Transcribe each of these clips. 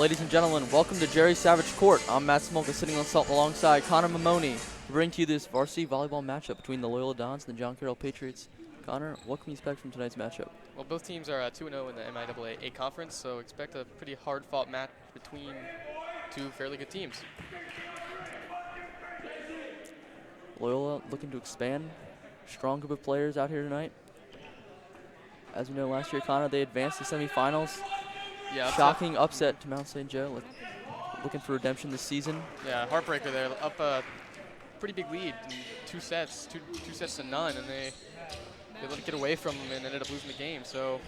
Ladies and gentlemen, welcome to Jerry Savage Court. I'm Matt Smolka sitting alongside Connor Mamoni to bring to you this varsity volleyball matchup between the Loyola Dons and the John Carroll Patriots. Connor, what can we expect from tonight's matchup? Well, both teams are 2-0 in the MIAA conference, so expect a pretty hard-fought match between two fairly good teams. Loyola looking to expand. Strong group of players out here tonight. As we know, last year, Connor, they advanced to semifinals. Yeah, shocking upset to Mount St. Joe. Looking for redemption this season. Yeah, heartbreaker there. Up a pretty big lead in two sets to none, and they let it get away from them and ended up losing the game. So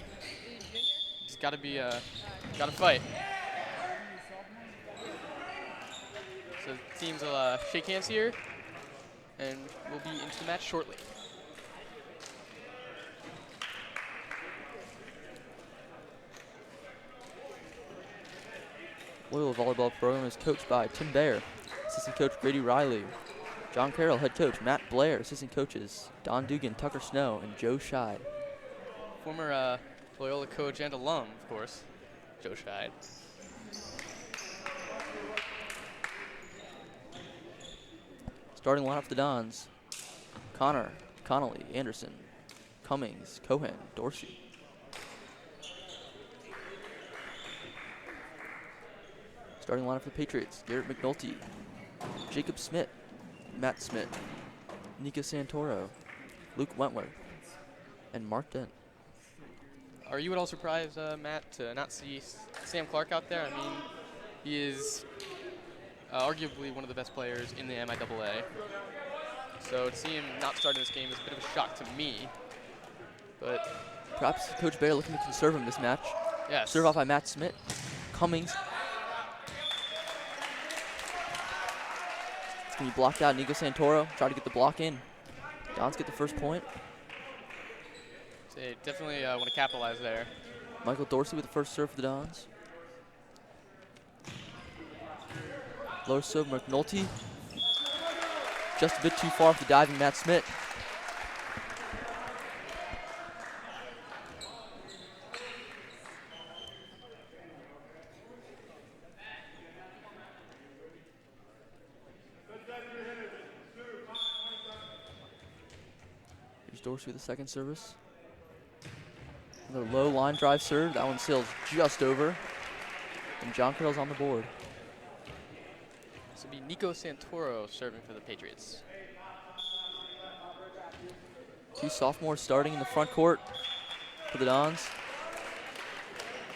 it's got to fight. So teams will shake hands here, and we'll be into the match shortly. Loyola volleyball program is coached by Tim Baer, assistant coach Grady Riley, John Carroll, head coach Matt Blair, assistant coaches Don Dugan, Tucker Snow, and Joe Scheid. Former Loyola coach and alum, of course, Joe Scheid. Starting lineup for the Dons: Connor, Connolly, Anderson, Cummings, Cohen, Dorsey. Starting lineup for the Patriots: Garrett McNulty, Jacob Smith, Matt Smith, Nico Santoro, Luke Wentworth, and Mark Dent. Are you at all surprised, Matt, to not see Sam Clark out there? I mean, he is arguably one of the best players in the MIAA. So to see him not starting this game is a bit of a shock to me. But perhaps Coach Baer looking to conserve him this match. Yes. Serve off by Matt Smith. Cummings. It's going to be blocked out. Nico Santoro try to get the block in. Dons get the first point. So they definitely want to capitalize there. Michael Dorsey with the first serve for the Dons. Lower serve, McNulty. Just a bit too far for the diving Matt Smith. Here's Dorsey with the second service. Another low line drive serve. That one sails just over. And John Carroll's on the board. This will be Nico Santoro serving for the Patriots. Two sophomores starting in the front court for the Dons.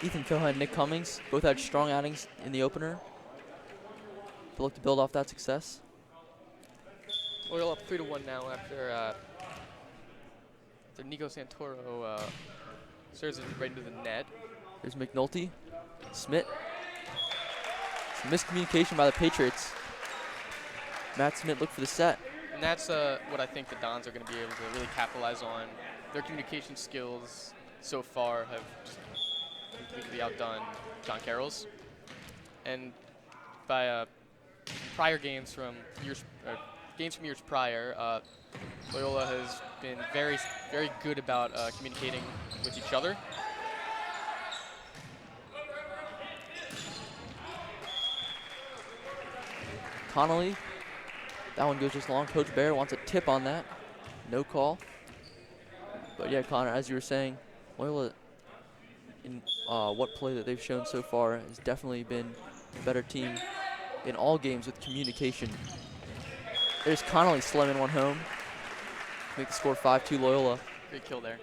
Ethan Cohen and Nick Cummings both had strong outings in the opener. They'll look to build off that success. Loyola up 3-1 now after Nico Santoro serves it right into the net. Here's McNulty. Smith. Some miscommunication by the Patriots. Matt Smith looked for the set. And that's what I think the Dons are going to be able to really capitalize on. Their communication skills so far have just completely outdone John Carroll's. And by prior games from years prior, Loyola has been very, very good about communicating with each other. Connolly. That one goes just long. Coach Baer wants a tip on that. No call. But yeah, Connor, as you were saying, Loyola, in what play that they've shown so far, has definitely been a better team in all games with communication. There's Connolly slamming one home. Make the score 5-2 Loyola. Great kill there.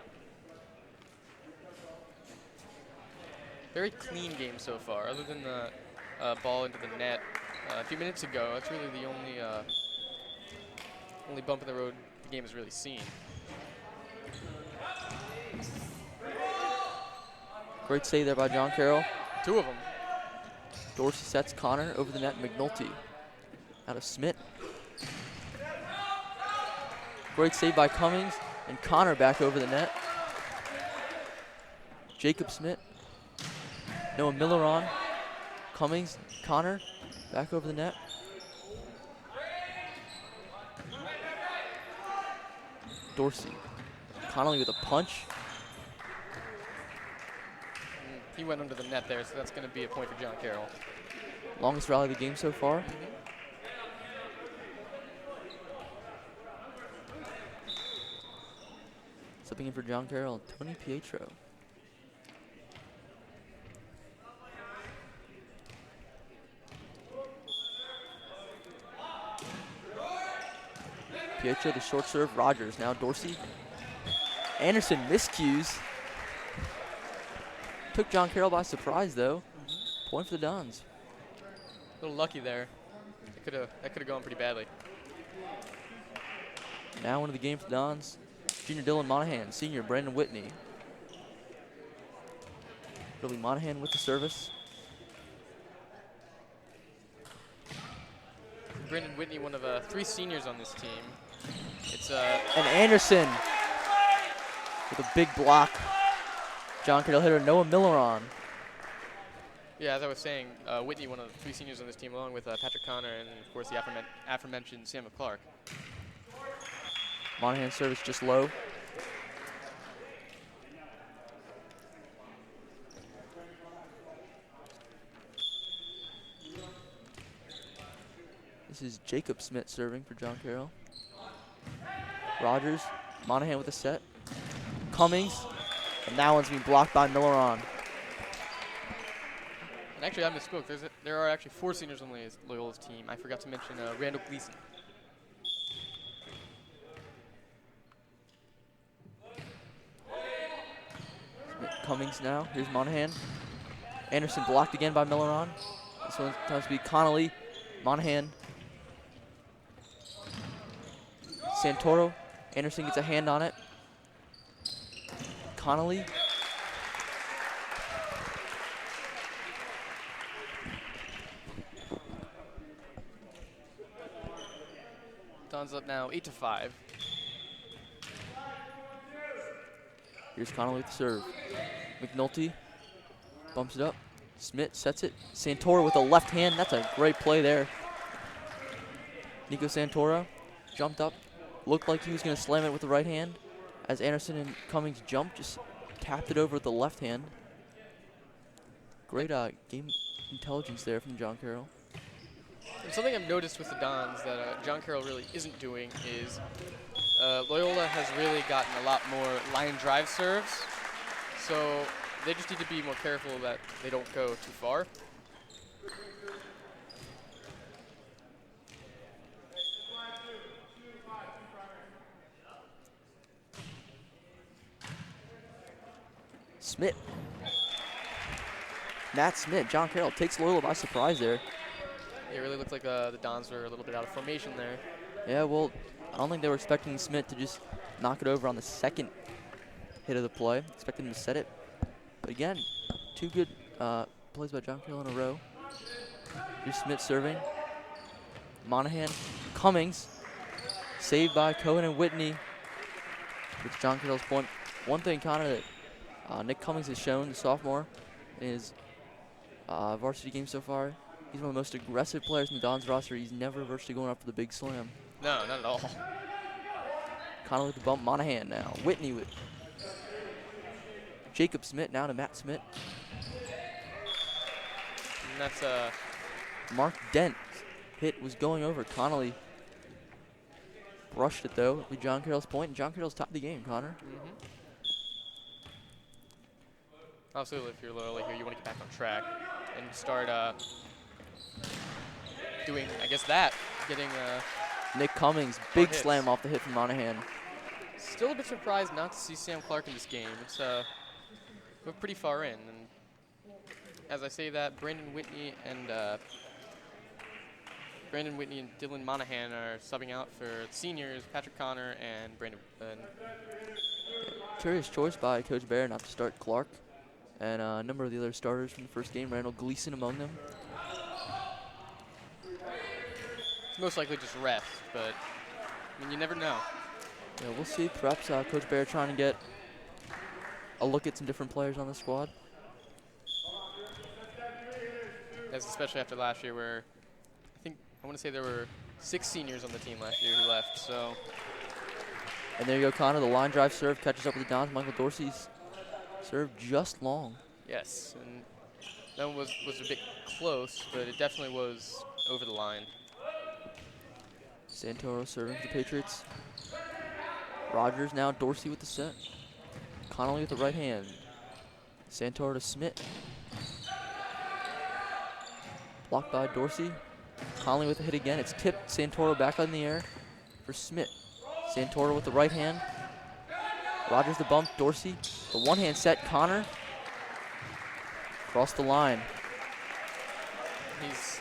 Very clean game so far, other than the ball into the net a few minutes ago. That's really the only bump in the road the game has really seen. Great save there by John Carroll. Two of them. Dorsey sets Connor over the net. McNulty out of Smith. Great save by Cummings, and Connor back over the net. Jacob Smith. Noah Miller on. Cummings, Connor back over the net. Dorsey. Connolly with a punch. He went under the net there, so that's going to be a point for John Carroll. Longest rally of the game so far. Stepping in for John Carroll, Tony Pietro. Pietro, the short serve. Rogers, now Dorsey. Anderson miscues. Took John Carroll by surprise, though. Point for the Dons. A little lucky there. That could have gone pretty badly. Now into the game for the Dons. Junior Dylan Monahan, senior Brandon Whitney. Billy Monahan with the service. Brandon Whitney, one of 3 seniors on this team. It's And Anderson with a big block. John Carroll hitter Noah Milleron. yeah, as I was saying, Whitney, one of the 3 seniors on this team, along with Patrick Connor and of course the aforementioned Sam McClark. Monahan service just low. This is Jacob Smith serving for John Carroll. Rogers, Monahan with a set. Cummings, and that one's being blocked by Milleron. And actually, I misspoke. There are actually 4 seniors on Loyola's team. I forgot to mention Randall Gleason. Cummings now. Here's Monahan. Anderson blocked again by Milleron. This one has to be Connolly. Monahan. Santoro. Anderson gets a hand on it. Connolly. Don's up now 8-5. Here's Connolly with the serve. McNulty bumps it up. Smith sets it. Santoro with a left hand. That's a great play there. Nico Santoro jumped up. Looked like he was going to slam it with the right hand. As Anderson and Cummings jumped, just tapped it over with the left hand. Great game intelligence there from John Carroll. And something I've noticed with the Dons that John Carroll really isn't doing is Loyola has really gotten a lot more line drive serves. So they just need to be more careful that they don't go too far. Smith. Nat Smith, John Carroll takes Loyola by surprise there. It really looked like the Dons were a little bit out of formation there. Yeah, well, I don't think they were expecting Smith to just knock it over on the second hit of the play. Expecting him to set it. But again, 2 good plays by John Carroll in a row. Here's Smith serving. Monahan, Cummings, saved by Cohen and Whitney. It's John Carroll's point. One thing, Connor, that Nick Cummings has shown, the sophomore, in his varsity game so far. He's one of the most aggressive players in the Dons roster. He's never virtually going up for the big slam. No, not at all. Connolly with the bump. Monahan now. Whitney with Jacob Smith now to Matt Smith. And that's Mark Dent hit was going over. Connolly brushed it though with John Carroll's point. And John Carroll's top of the game, Connor. Absolutely, if you're Loyola here, you want to get back on track and start doing, I guess, getting Nick Cummings, big hits. slam off the hit from Monahan. Still a bit surprised not to see Sam Clark in this game. It's we're pretty far in, and as I say that, Brandon Whitney and Dylan Monahan are subbing out for seniors Patrick Connor and Brandon. Curious choice by Coach Bear not to start Clark. And a number of the other starters from the first game, Randall Gleason among them. It's most likely just rest, but I mean, you never know. Yeah, we'll see. Perhaps Coach Bear trying to get a look at some different players on the squad. As especially after last year, where I want to say there were 6 seniors on the team last year who left. So. And there you go, Connor. The line drive serve catches up with the Dons. Michael Dorsey's serve just long. Yes, and That one was a bit close, but it definitely was over the line. Santoro serving for the Patriots. Rogers now, Dorsey with the set. Connolly with the right hand. Santoro to Smith. Blocked by Dorsey. Connolly with the hit again. It's tipped. Santoro back in the air for Smith. Santoro with the right hand. Rogers the bump. Dorsey. The one-hand set. Connor. Across the line. He's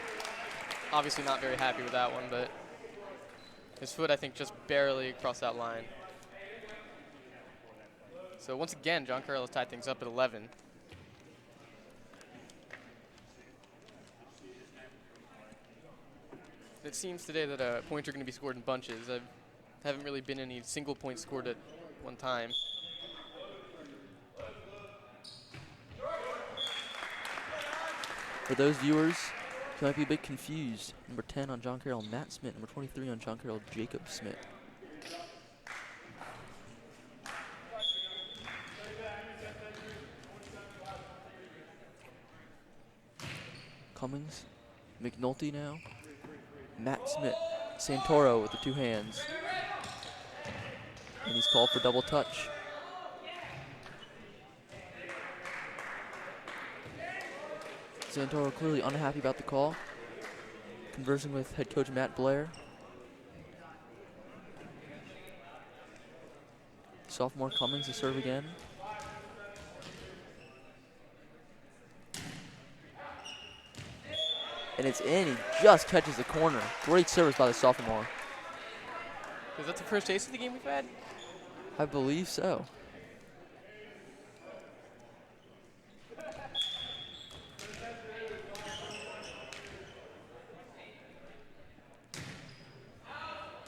obviously not very happy with that one, but his foot, I think, just barely crossed that line. So once again, John Carroll has tied things up at 11. It seems today that points are going to be scored in bunches. I haven't really been any single points scored at one time. For those viewers who might be a bit confused, number 10 on John Carroll, Matt Smith. Number 23 on John Carroll, Jacob Smith. Cummings, McNulty now. Matt Smith, Santoro with the two hands. And he's called for double touch. Santoro clearly unhappy about the call. Conversing with head coach Matt Blair. Sophomore Cummings to serve again. And it's in. He just catches the corner. Great service by the sophomore. Is that the first taste of the game we've had? I believe so.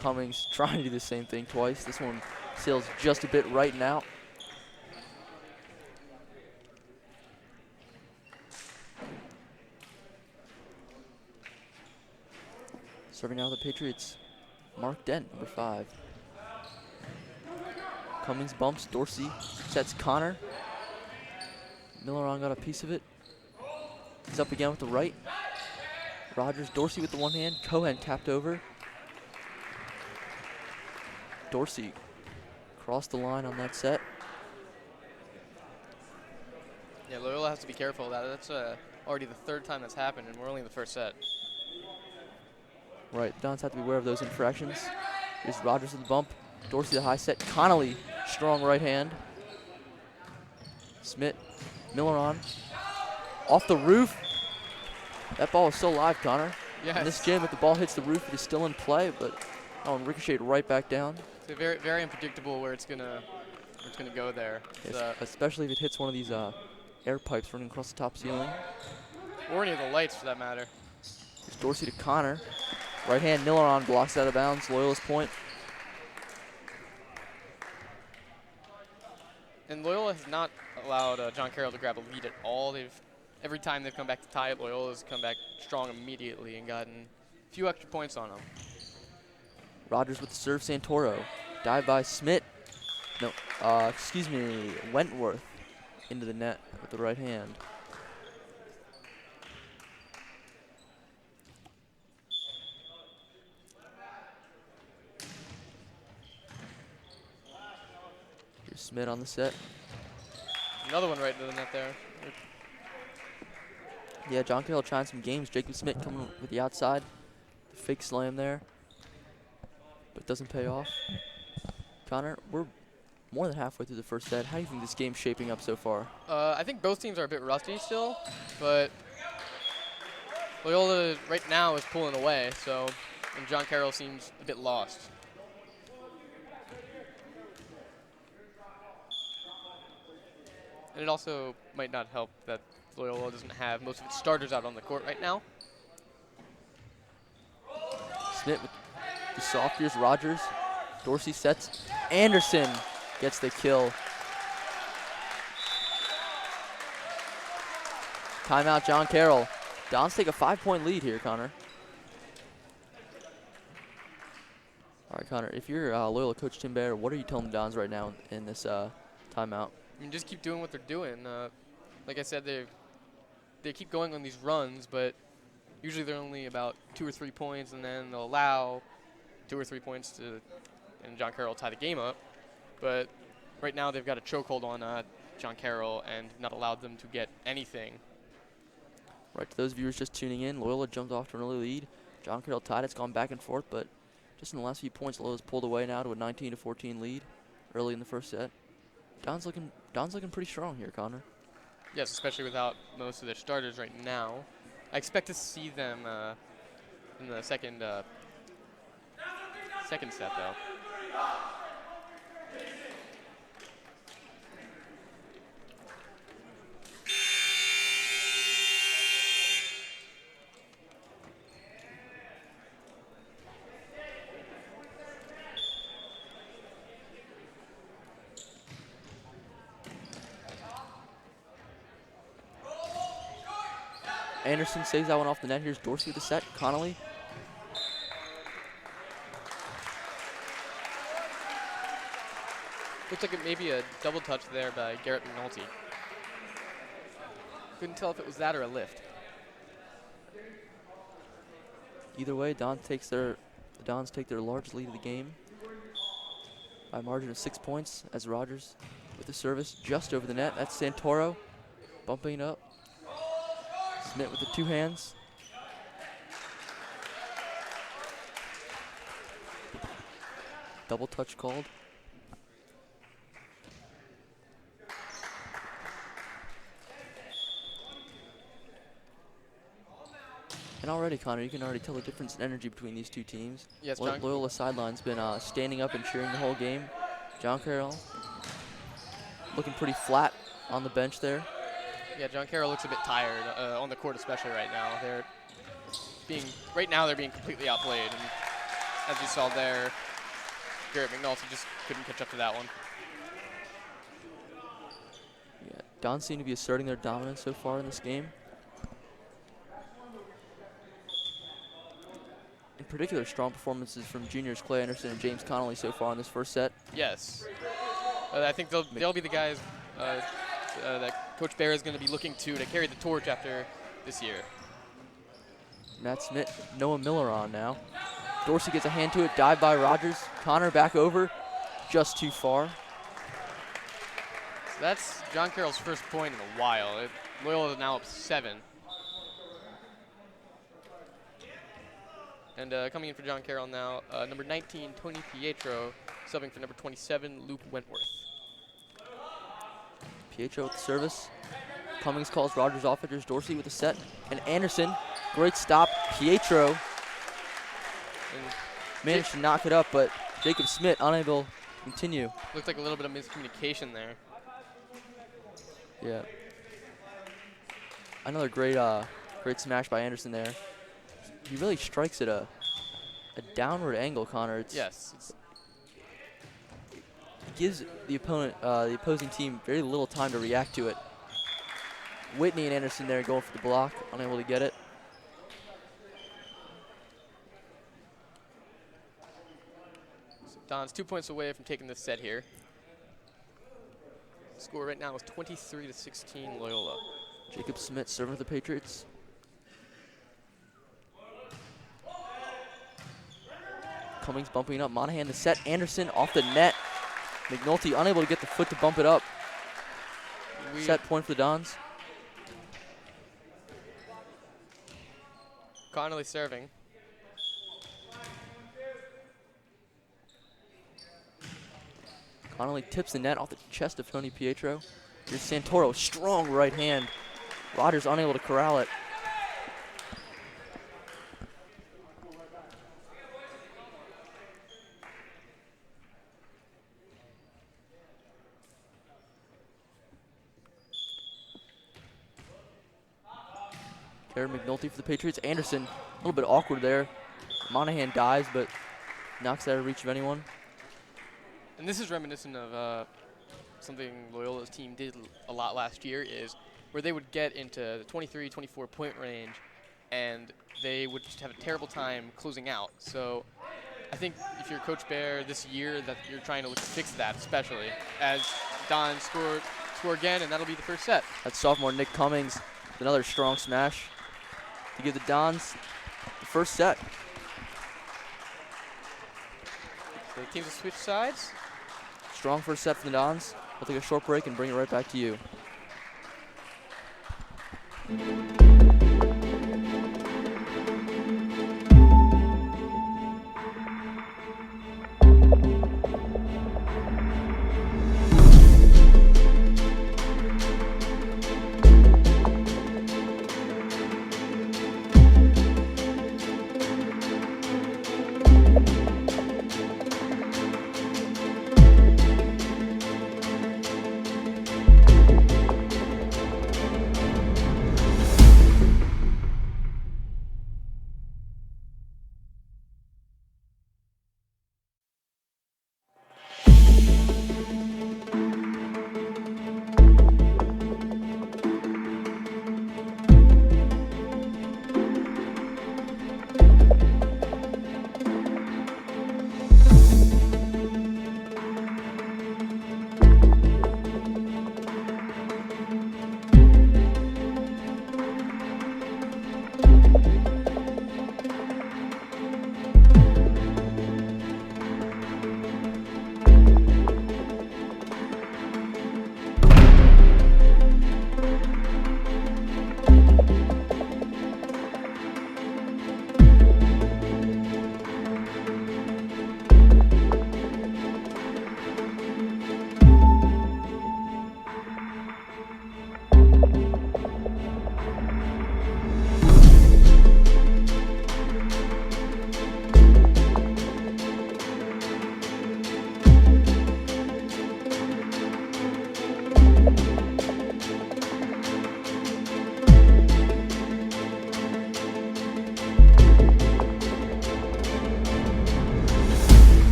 Cummings trying to do the same thing twice. This one sails just a bit right and out. Serving now the Patriots, Mark Dent, number 5. Cummings bumps, Dorsey sets Connor. Milleron got a piece of it. He's up again with the right. Rogers, Dorsey with the one hand. Cohen tapped over. Dorsey crossed the line on that set. Yeah, Loyola has to be careful of that. That's already the third time that's happened, and we're only in the first set. Right, Dons have to be aware of those infractions. Here's Rogers with the bump. Dorsey the high set. Connolly, strong right hand. Smith, Milleron, off the roof. That ball is still live, Connor. Yes. In this gym, if the ball hits the roof, it is still in play, but that one ricocheted right back down. It's very, very unpredictable where it's gonna go there. Yes, especially if it hits one of these air pipes running across the top ceiling. Or any of the lights, for that matter. Here's Dorsey to Connor. Right hand, Milleron blocks out of bounds. Loyola's point. And Loyola has not allowed John Carroll to grab a lead at all. Every time they've come back to tie it, Loyola's come back strong immediately and gotten a few extra points on them. Rogers with the serve, Santoro. Dive by Smith. No, Wentworth into the net with the right hand. Here's Smith on the set. Another one right into the net there. Yeah, John Carroll trying some games. Jacob Smith coming with the outside. The fake slam there. But doesn't pay off. Connor, we're more than halfway through the first set. How do you think this game's shaping up so far? I think both teams are a bit rusty still, but Loyola right now is pulling away, and John Carroll seems a bit lost. And it also might not help that Loyola doesn't have most of its starters out on the court right now. Smith with the soft. Here's Rogers. Dorsey sets. Anderson gets the kill. Timeout, John Carroll. Dons take a 5-point lead here, Connor. All right, Connor, if you're Loyola coach Tim Baer, what are you telling the Dons right now in this timeout? I mean, just keep doing what they're doing. Like I said, they keep going on these runs, but usually they're only about 2 or 3 points, and then they'll allow 2 or 3 points and John Carroll tie the game up. But right now they've got a chokehold on John Carroll and not allowed them to get anything. Right, to those viewers just tuning in, Loyola jumped off to an early lead. John Carroll tied. It's gone back and forth, but just in the last few points, Loyola's pulled away now to a 19-14 lead early in the first set. Don's looking pretty strong here, Connor. Yes, especially without most of their starters right now. I expect to see them in the second set, though. Anderson saves that one off the net. Here's Dorsey with the set. Connolly. Looks like it may be a double touch there by Garrett McNulty. Couldn't tell if it was that or a lift. Either way, the Dons take their large lead of the game by a margin of 6 points as Rogers with the service just over the net. That's Santoro bumping up. Smith with the two hands. Double touch called. And already, Connor, you can already tell the difference in energy between these two teams. Yes, Loyola sideline's been standing up and cheering the whole game. John Carroll looking pretty flat on the bench there. Yeah, John Carroll looks a bit tired on the court, especially right now. They're being completely outplayed, and as you saw there, Garrett McNulty just couldn't catch up to that one. Yeah, Dons seem to be asserting their dominance so far in this game. In particular, strong performances from juniors Clay Anderson and James Connolly so far in this first set. Yes, I think they'll be the guys that Coach Bear is going to be looking to carry the torch after this year. Matt Smith, Noah Miller on now. Dorsey gets a hand to it, dive by Rogers. Connor back over, just too far. So that's John Carroll's first point in a while. Loyola is now up 7. And coming in for John Carroll now, number 19, Tony Pietro, subbing for number 27, Luke Wentworth. Pietro with the service. Cummings calls Rogers off. Here's Dorsey with the set. And Anderson, great stop. Pietro managed to knock it up, but Jacob Smith unable to continue. Looked like a little bit of miscommunication there. Yeah. Another great smash by Anderson there. He really strikes at a downward angle, Connor. Yes. It gives the opposing team very little time to react to it. Whitney and Anderson there going for the block, unable to get it. So Don's 2 points away from taking this set here. Score right now is 23-16 Loyola. Jacob Smith serving for the Patriots. Cummings bumping up. Monahan to set. Anderson off the net. McNulty unable to get the foot to bump it up. Set point for the Dons. Connolly serving. Connolly tips the net off the chest of Tony Pietro. Here's Santoro, strong right hand. Rogers unable to corral it. Garrett McNulty for the Patriots. Anderson, a little bit awkward there. Monahan dives, but knocks out of reach of anyone. And this is reminiscent of something Loyola's team did a lot last year, is where they would get into the 23, 24 point range, and they would just have a terrible time closing out. So I think if you're Coach Bear this year, that you're trying to look to fix that, especially as Don score again, and that'll be the first set. That's sophomore Nick Cummings another strong smash to give the Dons the first set. So the teams will switch sides. Strong first set from the Dons. We'll take a short break and bring it right back to you.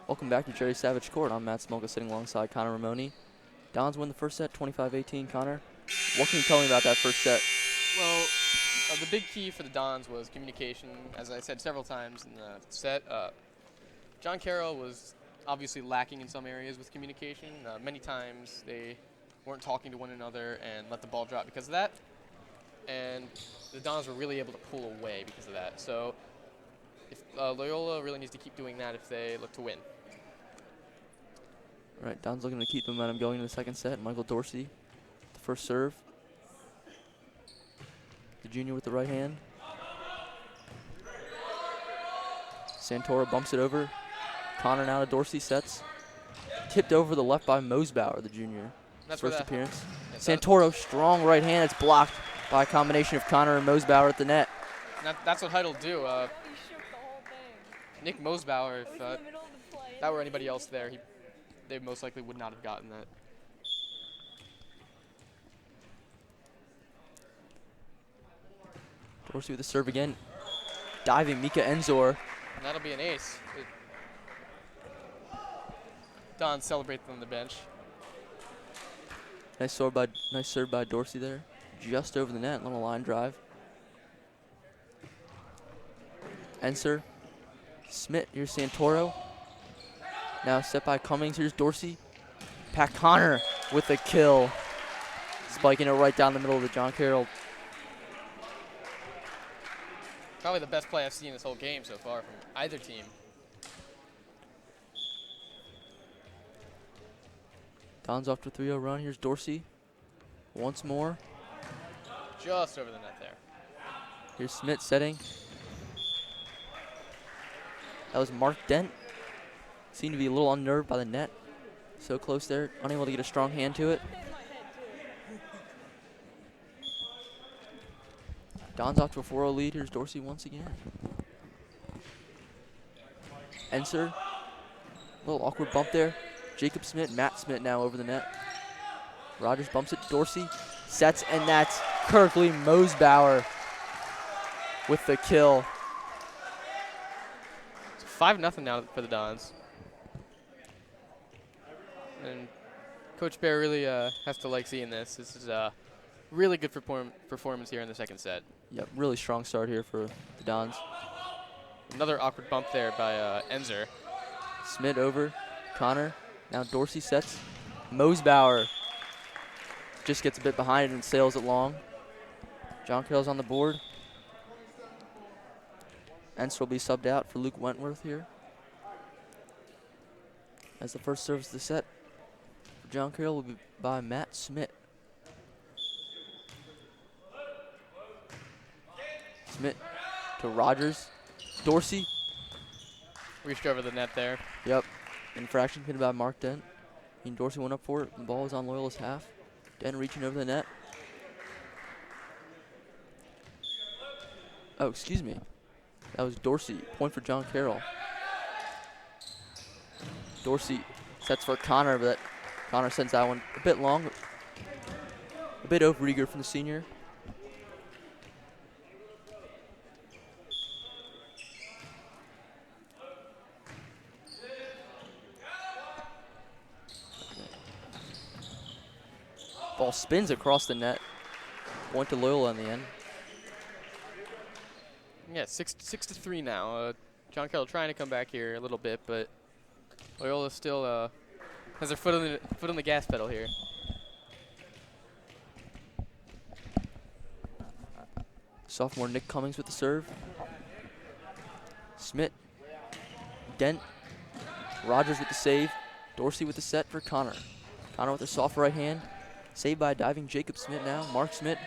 Welcome back to Jerry Savage Court. I'm Matt Smolka sitting alongside Connor Ramoni. Dons win the first set, 25-18. Connor, what can you tell me about that first set? Well, the big key for the Dons was communication. As I said several times in the set, John Carroll was obviously lacking in some areas with communication. Many times they weren't talking to one another and let the ball drop because of that. And the Dons were really able to pull away because of that. So if Loyola really needs to keep doing that if they look to win. All right, Don's looking to keep the momentum going in the second set. Michael Dorsey, the first serve. The junior with the right hand. Santoro bumps it over. Connor now to Dorsey, sets. Tipped over the left by Mosbauer, the junior. That's First appearance. Yeah, Santoro, strong right hand. It's blocked by a combination of Connor and Mosbauer at the net. That's what Heidel do. Nick Mosbauer, if that were anybody else there, they most likely would not have gotten that. Dorsey with the serve again. Diving Mika Enzor. And that'll be an ace. Don celebrates on the bench. Nice serve by Dorsey there. Just over the net, little line drive. Enser. Smith, here's Santoro. Now set by Cummings, here's Dorsey. Pat Connor with the kill. Spiking it right down the middle of the John Carroll. Probably the best play I've seen this whole game so far from either team. Don's off to a 3-0 run. Here's Dorsey. Once more. Just over the net there. Here's Smith setting. That was Mark Dent. Seemed to be a little unnerved by the net. So close there, unable to get a strong hand to it. Don's off to a 4-0 lead. Here's Dorsey once again. Enser. Little awkward bump there. Jacob Smith, Matt Smith now over the net. Rogers bumps it. Dorsey sets, and that's Kirkley Mosbauer with the kill. It's 5-0 now for the Dons. And Coach Bear really has to like seeing this. This is a really good performance here in the second set. Yep, really strong start here for the Dons. Another awkward bump there by Enser. Smith over. Connor. Now Dorsey sets. Mosbauer just gets a bit behind it and sails it long. John Carroll's on the board. Enser will be subbed out for Luke Wentworth here. As the first service of the set for John Carroll will be by Matt Smith. Smith to Rogers. Dorsey. Reached over the net there. Yep. Infraction committed by Mark Dent. And Dorsey went up for it. The ball was on Loyola's half. Dent reaching over the net. Oh, excuse me. That was Dorsey. Point for John Carroll. Dorsey sets for Connor, but Connor sends that one a bit long. A bit overeager from the senior. Ball spins across the net. Point to Loyola in the end. Yeah, 6-3 now. John Carroll trying to come back here a little bit, but Loyola still has their foot on the gas pedal here. Sophomore Nick Cummings with the serve. Smith. Dent. Rogers with the save. Dorsey with the set for Connor. Connor with a soft right hand. Saved by diving Jacob Smith now. Mark Smith.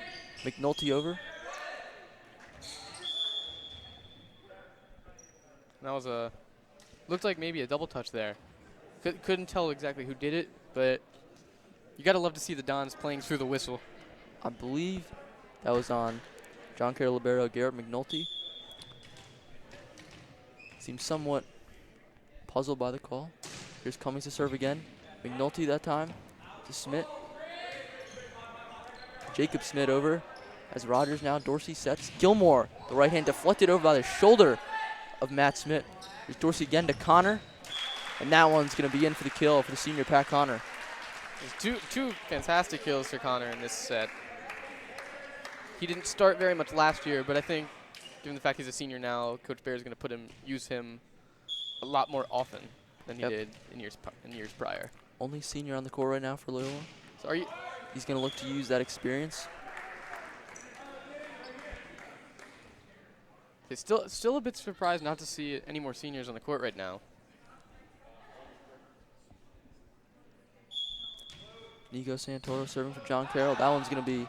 McNulty over. That was looked like maybe a double touch there. Couldn't tell exactly who did it, but you gotta love to see the Dons playing through the whistle. I believe that was on John Carroll libero Garrett McNulty. Seems somewhat puzzled by the call. Here's Cummings to serve again. McNulty that time to Smith. Jacob Smith over as Rogers now. Dorsey sets. Gilmore, the right hand deflected over by the shoulder of Matt Smith. Here's Dorsey again to Connor. And that one's going to be in for the kill for the senior Pat Connor. There's two fantastic kills for Connor in this set. He didn't start very much last year, but I think given the fact he's a senior now, Coach Bear is going to use him a lot more often than he did in years prior. Only senior on the court right now for Loyola. So he's going to look to use that experience. It's still a bit surprised not to see any more seniors on the court right now. Nico Santoro serving for John Carroll. That one's going to be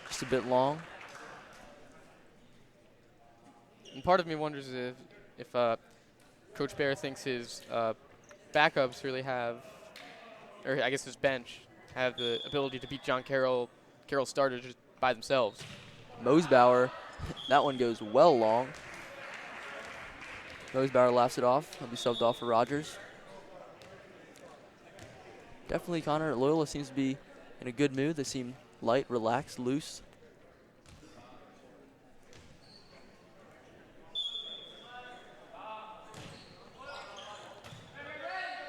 just a bit long. And part of me wonders if Coach Bear thinks his backups really have, or I guess his bench, have the ability to beat Carroll starters just by themselves. Mosbauer, that one goes well long. Mosbauer laughs it off. He'll be subbed off for Rogers. Definitely Connor, Loyola seems to be in a good mood. They seem light, relaxed, loose.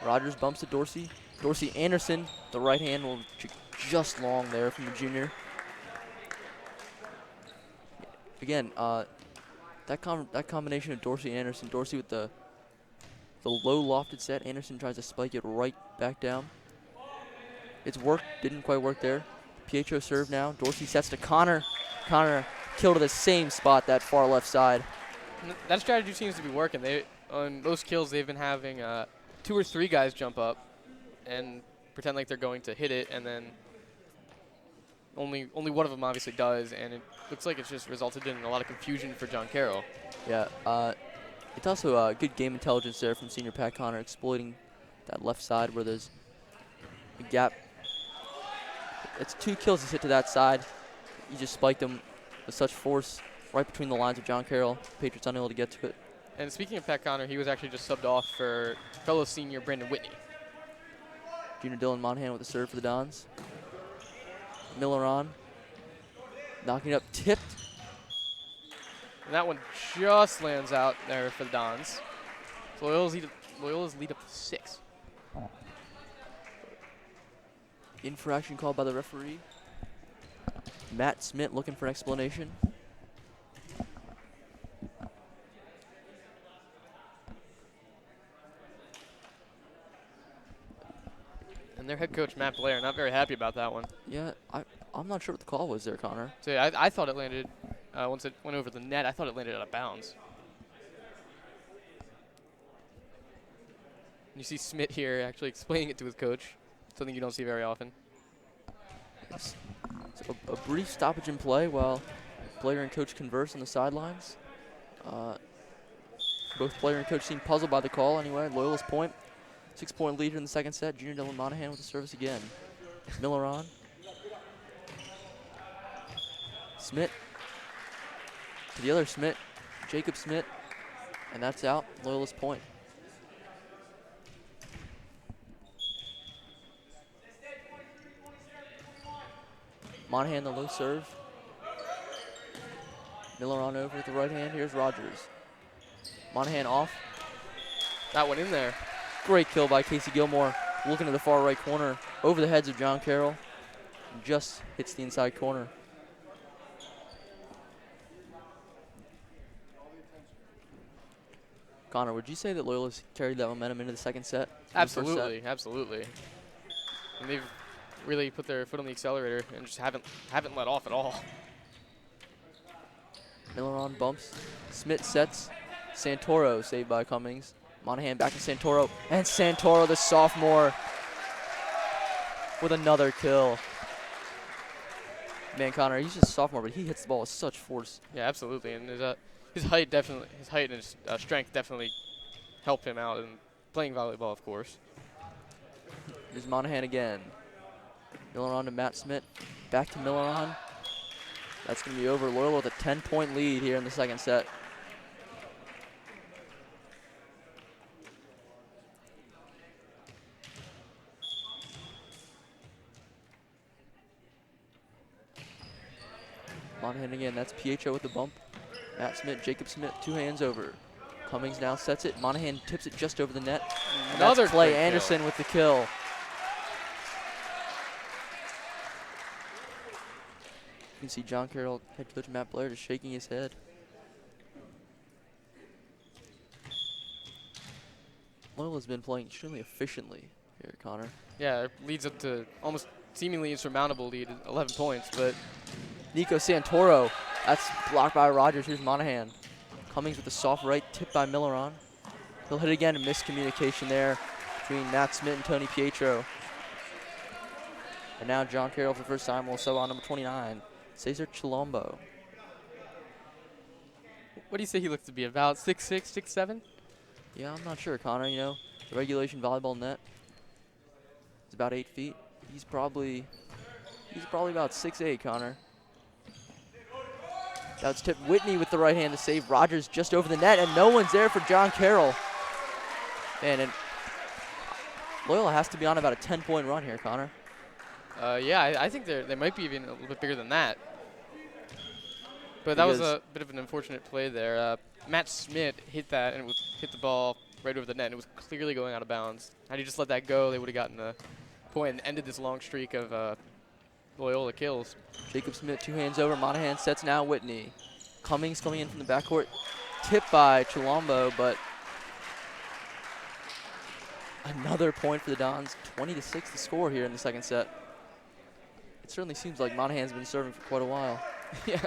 Rogers bumps to Dorsey. Dorsey Anderson, the right hand will just long there from the junior. Again, that combination of Dorsey and Anderson. Dorsey with the low lofted set. Anderson tries to spike it right back down. It's worked, didn't quite work there. Pietro serve now. Dorsey sets to Connor. Connor killed at the same spot, that far left side. That strategy seems to be working. On those kills, they've been having 2 or 3 guys jump up and pretend like they're going to hit it, and then only one of them obviously does, and it looks like it's just resulted in a lot of confusion for John Carroll. Yeah, it's also good game intelligence there from senior Pat Connor, exploiting that left side where there's a gap. It's 2 kills to hit to that side. You just spiked them with such force right between the lines of John Carroll. Patriots unable to get to it. And speaking of Pat Connor, he was actually just subbed off for fellow senior Brandon Whitney. Junior Dylan Monahan with the serve for the Dons. Miller on. Knocking it up, tipped. And that one just lands out there for the Dons. So Loyola's lead up to 6. Infraction called by the referee. Matt Smith looking for an explanation. And their head coach, Matt Blair, not very happy about that one. Yeah, I'm not sure what the call was there, Connor. So yeah, I thought it landed, once it went over the net, I thought it landed out of bounds. And you see Smith here actually explaining it to his coach, something you don't see very often. So a brief stoppage in play while player and coach converse on the sidelines. Both player and coach seem puzzled by the call anyway. Loyola's point. 6-point lead in the second set. Junior Dylan Monahan with the service again. Miller on. Smith. To the other Smith. Jacob Smith. And that's out. Loyola's point. Monahan the low serve. Miller on over with the right hand. Here's Rogers. Monahan off. That one in there. Great kill by Casey Gilmore. Looking to the far right corner. Over the heads of John Carroll. Just hits the inside corner. Connor, would you say that Loyola's carried that momentum into the second set? Absolutely, absolutely. And they've really put their foot on the accelerator and just haven't let off at all. Miller on bumps. Smith sets. Santoro saved by Cummings. Monahan back to Santoro. And Santoro, the sophomore, with another kill. Man, Connor, he's just a sophomore, but he hits the ball with such force. Yeah, absolutely. And his height and his strength definitely help him out in playing volleyball, of course. Here's Monahan again. Miller on to Matt Smith. Back to Miller on. That's going to be over. Loyola with a 10-point lead here in the second set. Monahan again. That's PHO with the bump. Matt Smith, Jacob Smith, 2 hands over. Cummings now sets it. Monahan tips it just over the net. And Another that's Clay great Anderson kill. with the kill. You can see John Carroll, head coach Matt Blair, just shaking his head. Loyola's been playing extremely efficiently here, Connor. Yeah, it leads up to almost seemingly insurmountable lead, 11 points, but Nico Santoro, that's blocked by Rogers. Here's Monahan. Cummings with the soft right, tipped by Miller on. He'll hit again, a miscommunication there between Matt Smith and Tony Pietro. And now John Carroll for the first time will sub on number 29, Cesar Chilombo. what do you say he looks to be, about 6'6", 6'7"? Yeah, I'm not sure, Connor. You know, the regulation volleyball net is about 8 feet. He's probably about 6'8", Connor. That's tipped. Whitney with the right hand to save. Rogers just over the net, and no one's there for John Carroll. Man, and Loyola has to be on about a 10-point run here, Connor. Yeah, I think they might be even a little bit bigger than that. But that was a bit of an unfortunate play there. Matt Smith hit that and hit the ball right over the net. And it was clearly going out of bounds. Had he just let that go, they would have gotten the point and ended this long streak of Loyola kills. Jacob Smith, 2 hands over. Monahan sets now. Whitney. Cummings coming in from the backcourt. Tipped by Chilombo, but another point for the Dons. 20-6 the score here in the second set. It certainly seems like Monahan's been serving for quite a while. Yeah.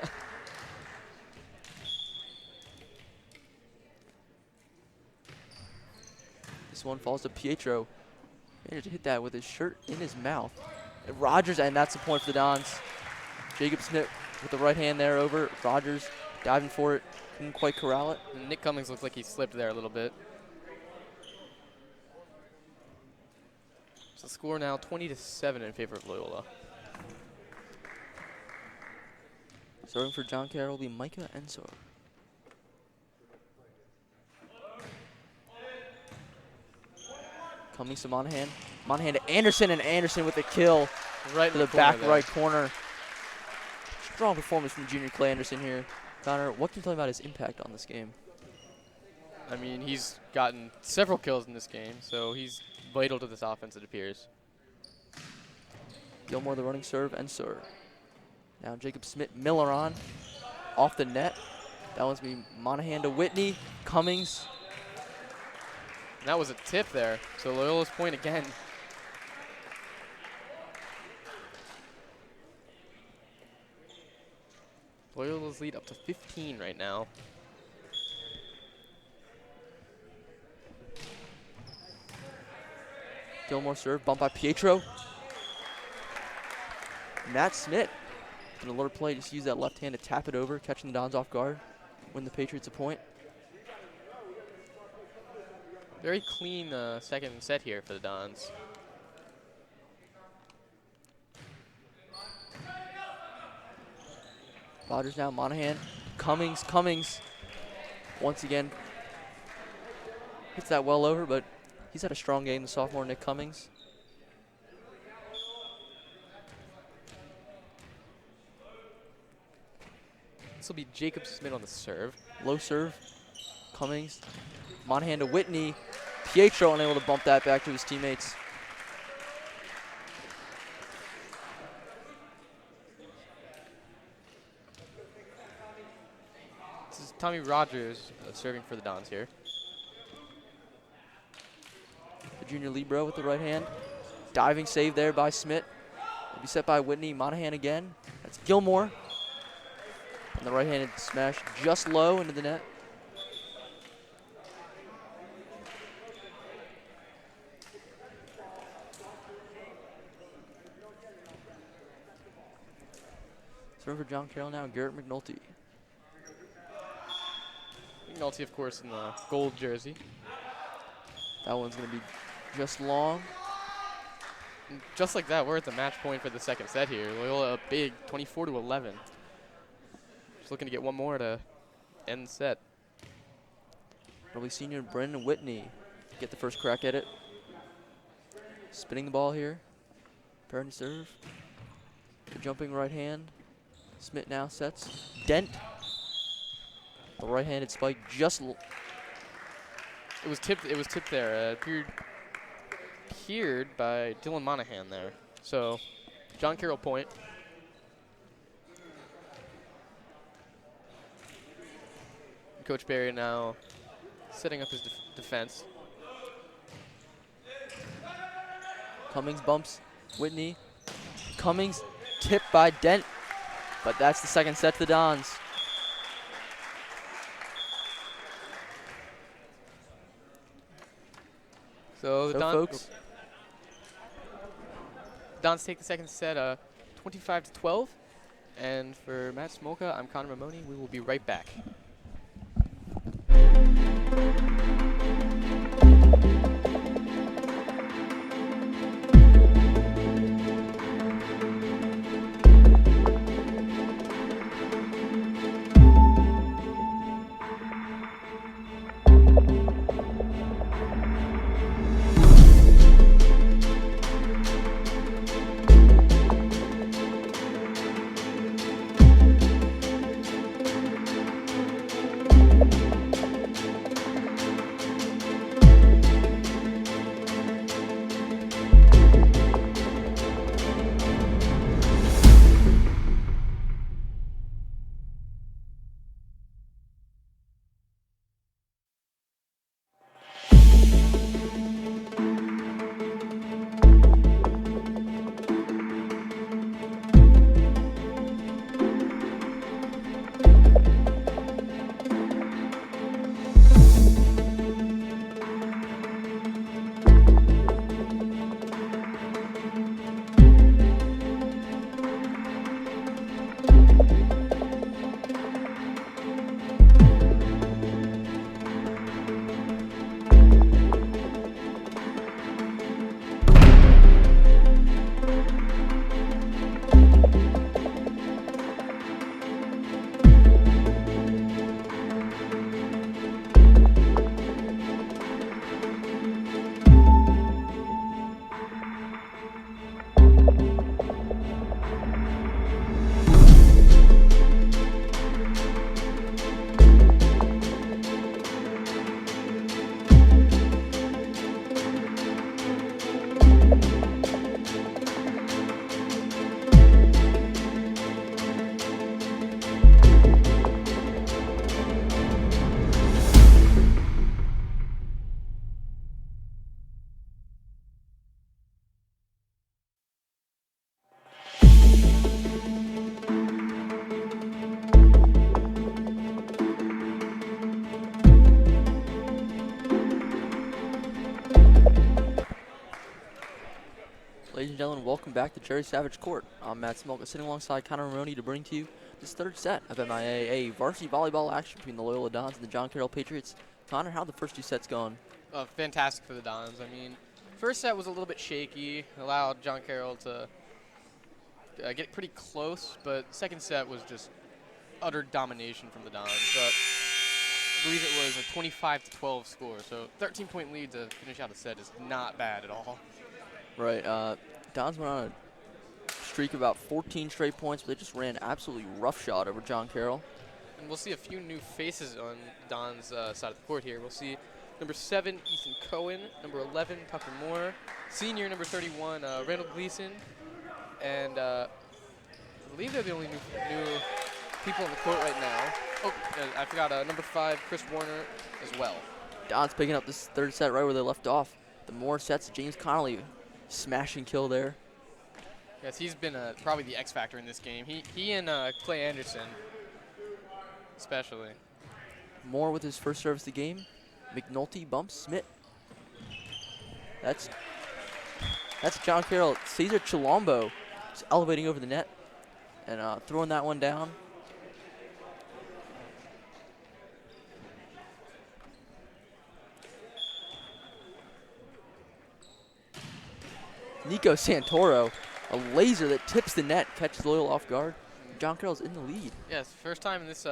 This one falls to Pietro. Managed to hit that with his shirt in his mouth. And Rogers, and that's the point for the Dons. Jacob Smith with the right hand there over. Rogers diving for it. Couldn't quite corral it. And Nick Cummings looks like he slipped there a little bit. So the score now 20-7 in favor of Loyola. Serving for John Carroll will be Micah Ensor. Cummings to Monahan. Monahan to Anderson, and Anderson with a kill Right to in the back there. right corner. Strong performance from junior Clay Anderson here. Connor, what can you tell me about his impact on this game? I mean, he's gotten several kills in this game, so he's vital to this offense, it appears. Gilmore the running serve, Ensor. Now Jacob Smith, Miller on, off the net. That one's be Monahan to Whitney, Cummings. And that was a tip there, so Loyola's point again. Loyola's lead up to 15 right now. Gilmore serve, bump by Pietro. Matt Smith, an alert play, just use that left hand to tap it over, catching the Dons off guard, win the Patriots a point. Very clean second set here for the Dons. Rogers now, Monahan, Cummings. Once again, hits that well over, but he's had a strong game, the sophomore Nick Cummings. This will be Jacob Smith on the serve. Low serve, Cummings, Monahan to Whitney. Pietro unable to bump that back to his teammates. This is Tommy Rogers serving for the Dons here. The junior libero with the right hand. Diving save there by Smith. Will be set by Whitney. Monahan again. That's Gilmore. And the right-handed smash just low into the net. Serving for John Carroll now, Garrett McNulty. McNulty, of course, in the gold jersey. That one's going to be just long. And just like that, we're at the match point for the second set here. Loyola up big, 24-11. Just looking to get one more to end the set. It'll be senior Brendan Whitney get the first crack at it. Spinning the ball here. Preparing to serve. The jumping right hand. Smith now sets. Dent. The right-handed spike just. It was tipped. It was tipped there. Appeared by Dylan Monahan there. So, John Carroll point. Coach Barry now setting up his defense. Cummings bumps Whitney. Cummings tipped by Dent. But that's the second set to the Dons. So the folks. Dons take the second set 25-12. And for Matt Smolka, I'm Connor Mamoni. We will be right back. Ladies and gentlemen, welcome back to Jerry Savage Court. I'm Matt Smolka, sitting alongside Connor Maroney to bring to you this third set of MIAA varsity volleyball action between the Loyola Dons and the John Carroll Patriots. Connor, how'd the first two sets gone? Fantastic for the Dons. I mean, first set was a little bit shaky, allowed John Carroll to get pretty close, but second set was just utter domination from the Dons. But I believe it was a 25-12 score, so 13-point lead to finish out a set is not bad at all. Right, Dons went on a streak of about 14 straight points, but they just ran absolutely roughshod over John Carroll. And we'll see a few new faces on Don's side of the court here. We'll see number 7, Ethan Cohen, number 11, Tucker Moore, senior number 31, Randall Gleason, and I believe they're the only new people on the court right now. Oh, I forgot number 5, Chris Warner as well. Dons picking up this third set right where they left off. The Moore sets, James Connolly smashing kill there. Yes, he's been probably the X factor in this game. He and Clay Anderson, especially. Moore with his first service of the game. McNulty bumps Smith. That's John Carroll. Cesar Chilombo is elevating over the net and throwing that one down. Nico Santoro, a laser that tips the net, catches Loyola off guard. John Carroll's in the lead. Yes, first time in this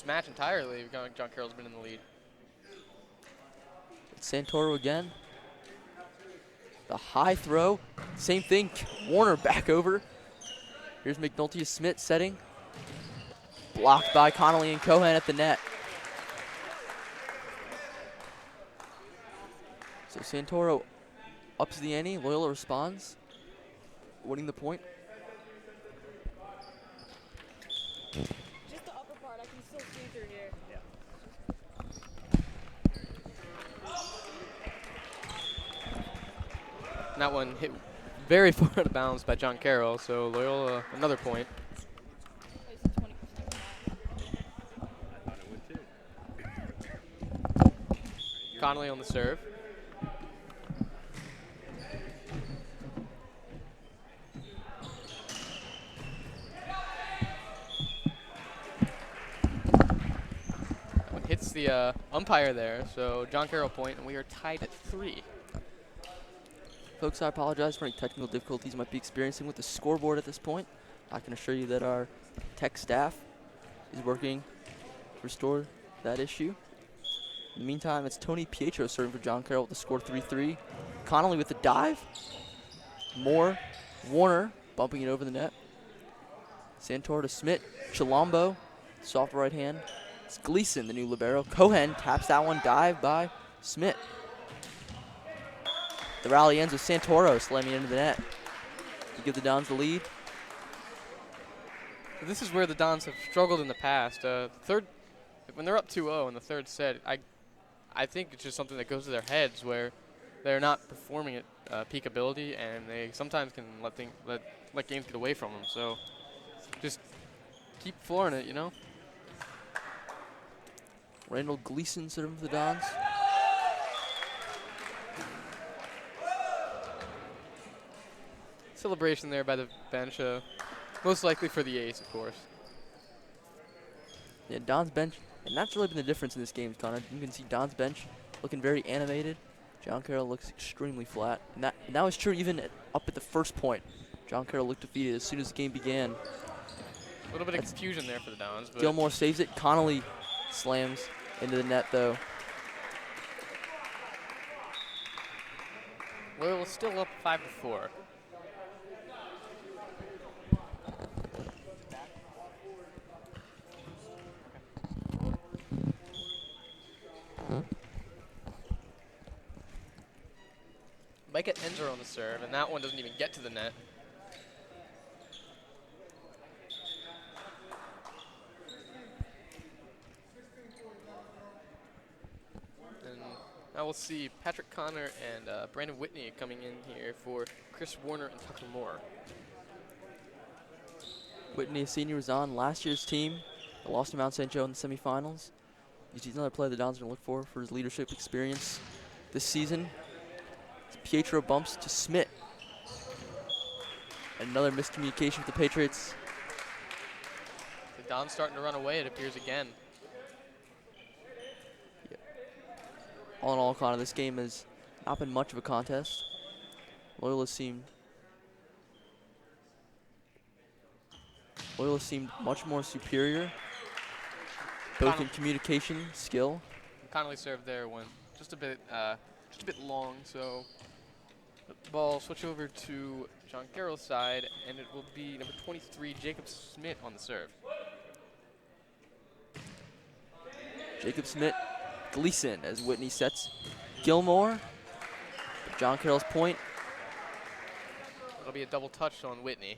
match entirely, John Carroll's been in the lead. It's Santoro again. The high throw, same thing. Warner back over. Here's McNulty Smith setting. Blocked by Connolly and Cohen at the net. So Santoro ups the ante. Loyola responds, winning the point. Just the upper part, I can still see through here. Yeah. And that one hit very far out of bounds by John Carroll, so Loyola another point. It's 20%. I thought it would too. Connolly on the serve. That one hits the umpire there, so John Carroll point, and we are tied at 3. Folks, I apologize for any technical difficulties you might be experiencing with the scoreboard at this point. I can assure you that our tech staff is working to restore that issue. In the meantime, it's Tony Pietro serving for John Carroll with the score 3-3. Connolly with the dive. Moore, Warner bumping it over the net. Santoro to Smith. Chilombo, soft right hand. It's Gleason, the new libero. Cohen taps that one, dive by Smith. The rally ends with Santoro slamming into the net to give the Dons the lead. This is where the Dons have struggled in the past. When they're up 2-0 in the third set, I think it's just something that goes to their heads where they're not performing at peak ability, and they sometimes can let games get away from them. So just keep flooring it, you know. Randall Gleason serving for the Dons. Celebration there by the bench, most likely for the ace, of course. Yeah, Don's bench, and that's really been the difference in this game, Connor. You can see Don's bench looking very animated. John Carroll looks extremely flat, and that was true even up at the first point. John Carroll looked defeated as soon as the game began. A little bit of confusion there for the Dons. But Gilmore saves it. Connolly slams into the net, though. Loyola's still up 5-4. Micah Enzer on the serve, and that one doesn't even get to the net. And now we'll see Patrick Connor and Brandon Whitney coming in here for Chris Warner and Tucker Moore. Whitney, a senior, was on last year's team. They lost to Mount St. Joe in the semifinals. He's another player the Dons are going to look for his leadership experience this season. Pietro bumps to Smith. Another miscommunication with the Patriots. The Don's starting to run away, it appears again. All in all, Connor, this game has not been much of a contest. Loyola seemed much more superior, both in communication, skill. Connolly served there went just a bit long, so the ball switch over to John Carroll's side, and it will be number 23, Jacob Smith on the serve. Jacob Smith, Gleason as Whitney sets Gilmore. John Carroll's point. It'll be a double touch on Whitney.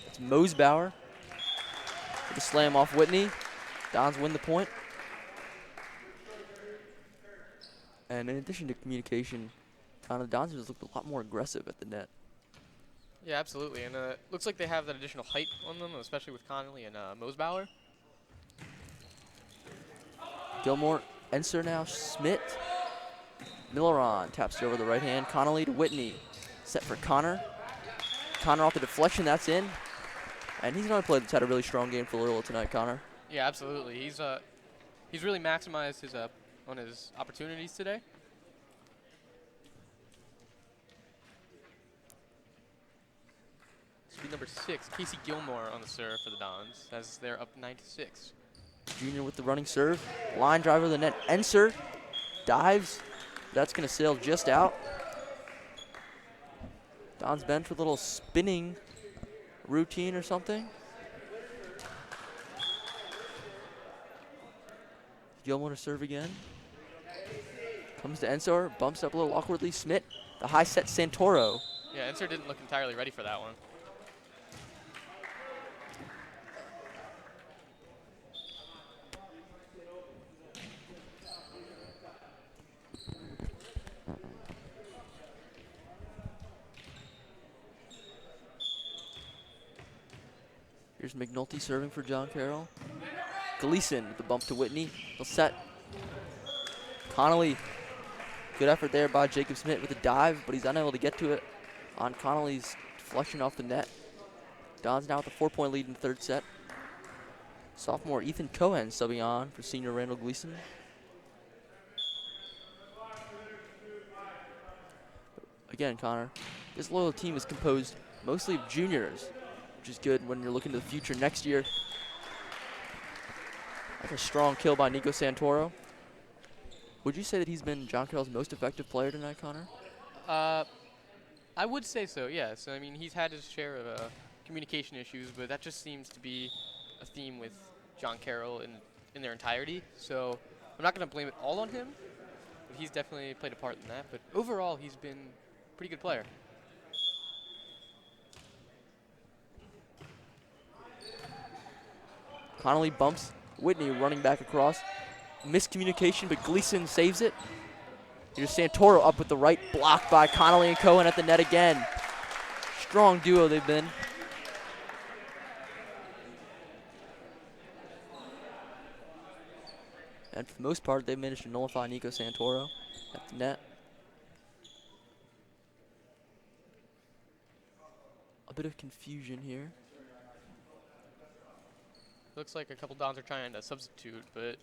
It's Mosbauer with a slam off Whitney. Dons win the point. And in addition to communication, the Dons just looked a lot more aggressive at the net. Yeah, absolutely. And looks like they have that additional height on them, especially with Connolly and Mosbauer. Gilmore, Enser now, Schmidt. Milleron taps it over the right hand. Connolly to Whitney. Set for Connor. Connor off the deflection, that's in. And he's another player that's had a really strong game for Loyola tonight, Connor. Yeah, absolutely. He's really maximized his on his opportunities today. This will be number 6, Casey Gilmore on the serve for the Dons, as they're up 9-6. Junior with the running serve. Line driver to the net. Enser dives. That's going to sail just out. Don's bench with a little spinning routine or something. Gilmore to serve again. Comes to Ensor, bumps up a little awkwardly. Smith, the high set Santoro. Yeah, Ensor didn't look entirely ready for that one. Here's McNulty serving for John Carroll. Gleason with the bump to Whitney. He'll set. Connolly. Good effort there by Jacob Smith with a dive, but he's unable to get to it on Connolly's deflection off the net. Don's now with a 4-point lead in the third set. Sophomore Ethan Cohen subbing on for senior Randall Gleason. Again, Connor, this Loyola team is composed mostly of juniors, which is good when you're looking to the future next year. That's a strong kill by Nico Santoro. Would you say that he's been John Carroll's most effective player tonight, Connor? I would say so, yes. I mean, he's had his share of communication issues, but that just seems to be a theme with John Carroll in their entirety. So I'm not going to blame it all on him, but he's definitely played a part in that. But overall, he's been a pretty good player. Connolly bumps Whitney running back across. Miscommunication, but Gleason saves it. Here's Santoro up with the right, blocked by Connolly and Cohen at the net again. Strong duo they've been. And for the most part, they've managed to nullify Nico Santoro at the net. A bit of confusion here. Looks like a couple Dons are trying to substitute, but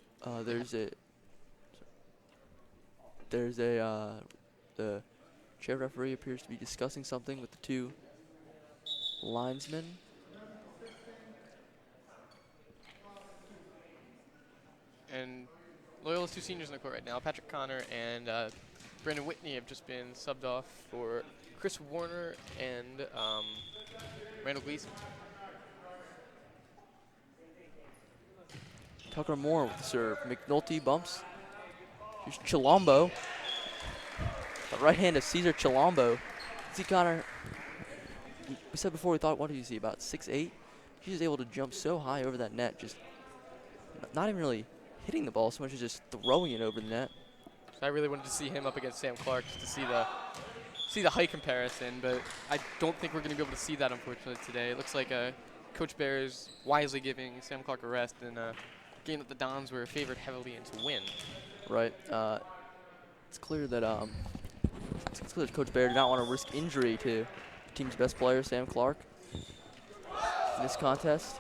the chair referee appears to be discussing something with the two linesmen. And Loyola's 2 seniors in the court right now, Patrick Connor and Brandon Whitney, have just been subbed off for Chris Warner and Randall Gleason. Tucker Moore with the serve. McNulty bumps. Here's Chilombo. The right hand of Cesar Chilombo. See, Connor, we said before we thought, what did you see, about 6'8"? He's just able to jump so high over that net, just not even really hitting the ball so much as just throwing it over the net. I really wanted to see him up against Sam Clark just to see the see the height comparison, but I don't think we're going to be able to see that, unfortunately, today. It looks like Coach Bear is wisely giving Sam Clark a rest in a game that the Dons were favored heavily in to win. Right. It's clear that Coach Bear did not want to risk injury to the team's best player, Sam Clark, in this contest.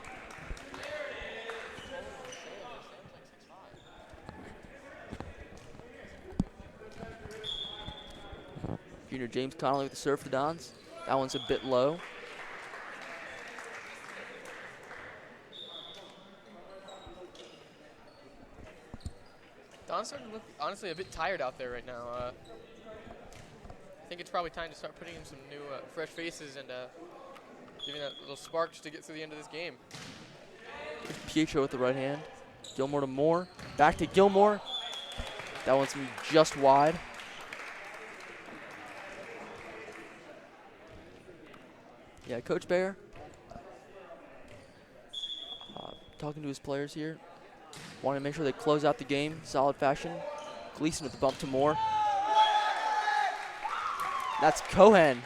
Junior James Connolly with the serve for the Dons. That one's a bit low. Don's starting to look, honestly, a bit tired out there right now. I think it's probably time to start putting in some new, fresh faces and giving that little spark just to get through the end of this game. Pietro with the right hand. Gilmore to Moore. Back to Gilmore. That one's gonna be just wide. Yeah, Coach Bear talking to his players here. Wanting to make sure they close out the game, solid fashion. Gleason with the bump to Moore. That's Cohen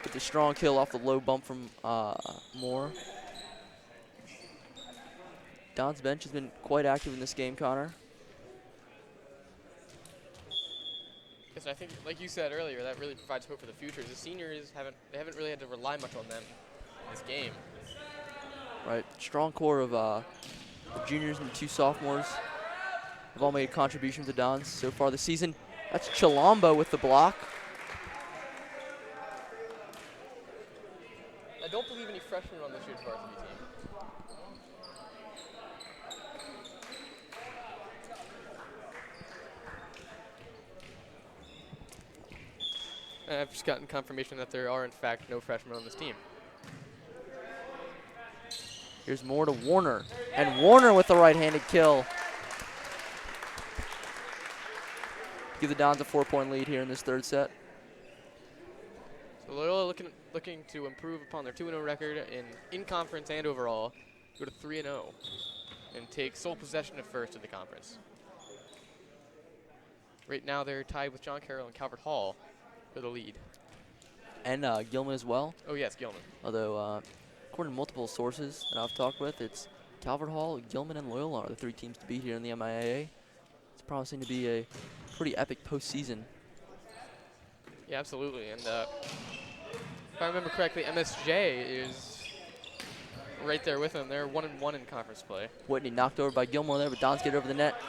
with the strong kill off the low bump from Moore. Don's bench has been quite active in this game, Connor. Yes, I think, like you said earlier, that really provides hope for the future. The seniors haven't really had to rely much on them in this game. Right, strong core of the juniors and the 2 sophomores have all made a contribution to Dons so far this season. That's Chalombo with the block. I don't believe any freshmen on this year's varsity team. I've just gotten confirmation that there are, in fact, no freshmen on this team. Here's Moore to Warner. And Warner with the right-handed kill. Give the Dons a 4-point lead here in this third set. So Loyola looking to improve upon their 2-0 record in conference and overall, go to 3-0, and take sole possession of first in the conference. Right now they're tied with John Carroll and Calvert Hall for the lead. And Gilman as well. Oh yes, Gilman. Although, according to multiple sources that I've talked with, it's Calvert Hall, Gilman, and Loyola are the 3 teams to beat here in the MIAA. It's promising to be a pretty epic postseason. Yeah, absolutely. And if I remember correctly, MSJ is right there with them. They're 1-1 in conference play. Whitney knocked over by Gilmore there, but Dons get over the net.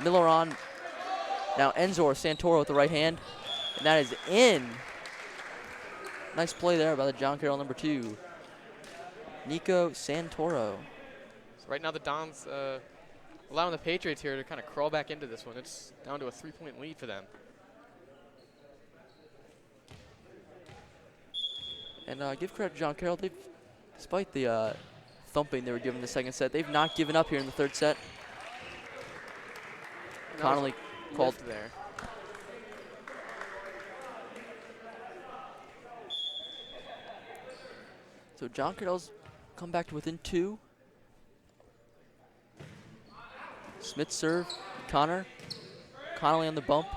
Miller on. Now Enzor Santoro with the right hand. And that is in. Nice play there by the John Carroll number 2. Nico Santoro. So right now the Dons allowing the Patriots here to kind of crawl back into this one. It's down to a 3-point lead for them. And give credit to John Carroll. They've, despite the thumping they were given in the second set, they've not given up here in the third set. Connolly called there. So John Carroll's come back to within 2. Smith serve, Connor. Connolly on the bump.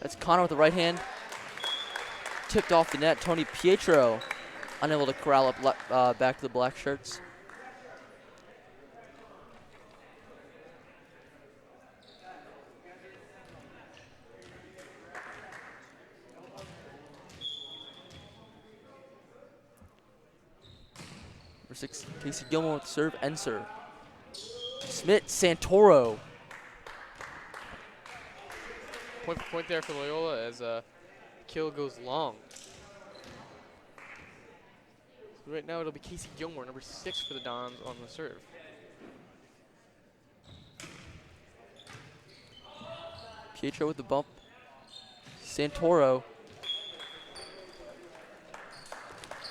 That's Connor with the right hand. Tipped off the net. Tony Pietro unable to corral up back to the black shirts. Number 6, Casey Gilmore with the serve, Enser. Smith, Santoro. Point there for Loyola as kill goes long. So right now it'll be Casey Gilmore, number 6 for the Dons on the serve. Pietro with the bump. Santoro.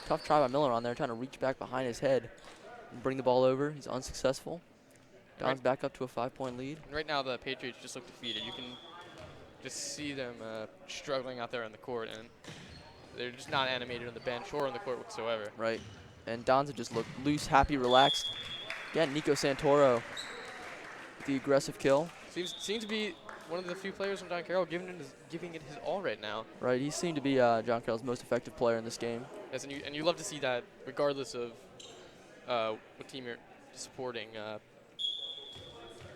Tough try by Miller on there, trying to reach back behind his head and bring the ball over. He's unsuccessful. Don's back up to a 5-point lead. And right now the Patriots just look defeated. You can just see them struggling out there on the court, and they're just not animated on the bench or on the court whatsoever. Right. And Don's just look loose, happy, relaxed. Again, Nico Santoro with the aggressive kill. Seems to be one of the few players from John Carroll giving it his all right now. Right, he seemed to be John Carroll's most effective player in this game. Yes, and you love to see that regardless of what team you're supporting.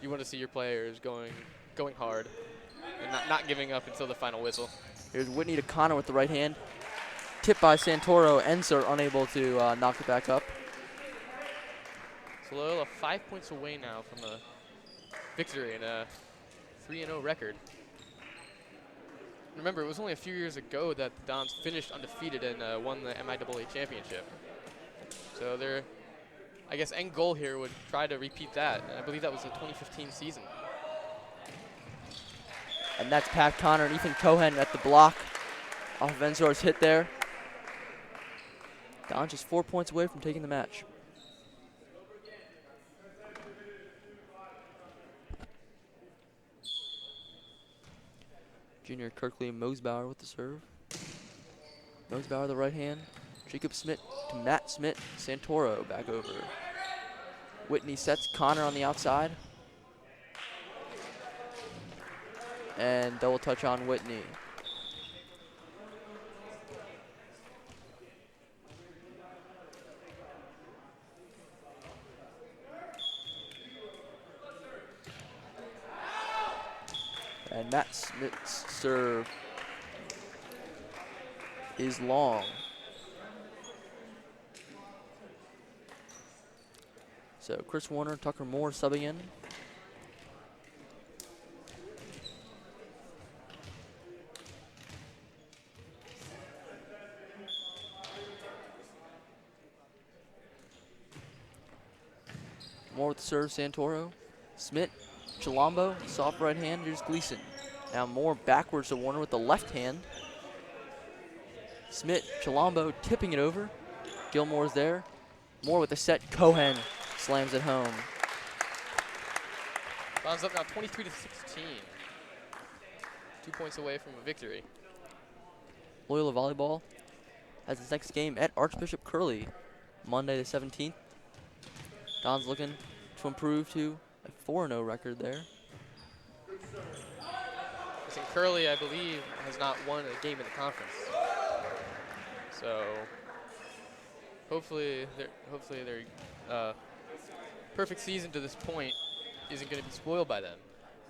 You want to see your players going hard and not giving up until the final whistle. Here's Whitney to Connor with the right hand. Tip by Santoro. Enser unable to knock it back up. So Loyola 5 points away now from a victory and a 3-0 record. Remember, it was only a few years ago that the Dons finished undefeated and won the MIAA championship. So their, I guess, end goal here would try to repeat that. And I believe that was the 2015 season. And that's Pat Connor and Ethan Cohen at the block off of Enzor's hit there. Don just 4 points away from taking the match. Junior Kirkley Mosbauer with the serve. Mosbauer the right hand. Jacob Smith to Matt Smith. Santoro back over. Whitney sets Connor on the outside. And double touch on Whitney. And Matt Smith's serve is long. So Chris Warner, Tucker Moore subbing in. Moore with the serve, Santoro. Smith, Chilombo, soft right hand, here's Gleason. Now Moore backwards to Warner with the left hand. Smith, Chilombo tipping it over. Gilmore's there. Moore with the set, Cohen slams it home. Dons up now 23-16. 2 points away from a victory. Loyola Volleyball has its next game at Archbishop Curley, Monday the 17th. Don's looking to improve to a 4-0 record there. Listen, Curley, I believe, has not won a game in the conference. So hopefully their perfect season to this point isn't going to be spoiled by them.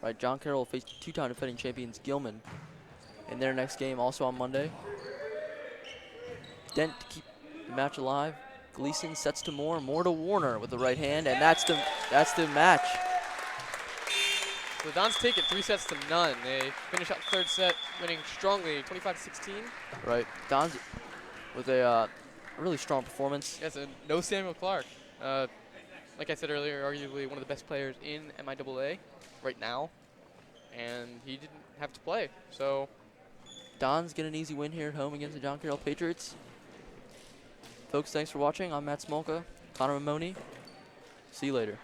Right, John Carroll will face two-time defending champions Gilman in their next game, also on Monday. Dent to keep the match alive. Gleason sets to Moore, Moore to Warner with the right hand, and that's the match. The Dons take it 3-0. They finish out the third set, winning strongly, 25-16. Right, Dons with a really strong performance. Yes, and no Samuel Clark. Like I said earlier, arguably one of the best players in MIAA right now, and he didn't have to play. So Dons get an easy win here at home against the John Carroll Patriots. Folks, thanks for watching. I'm Matt Smolka, Connor Mamoni. See you later.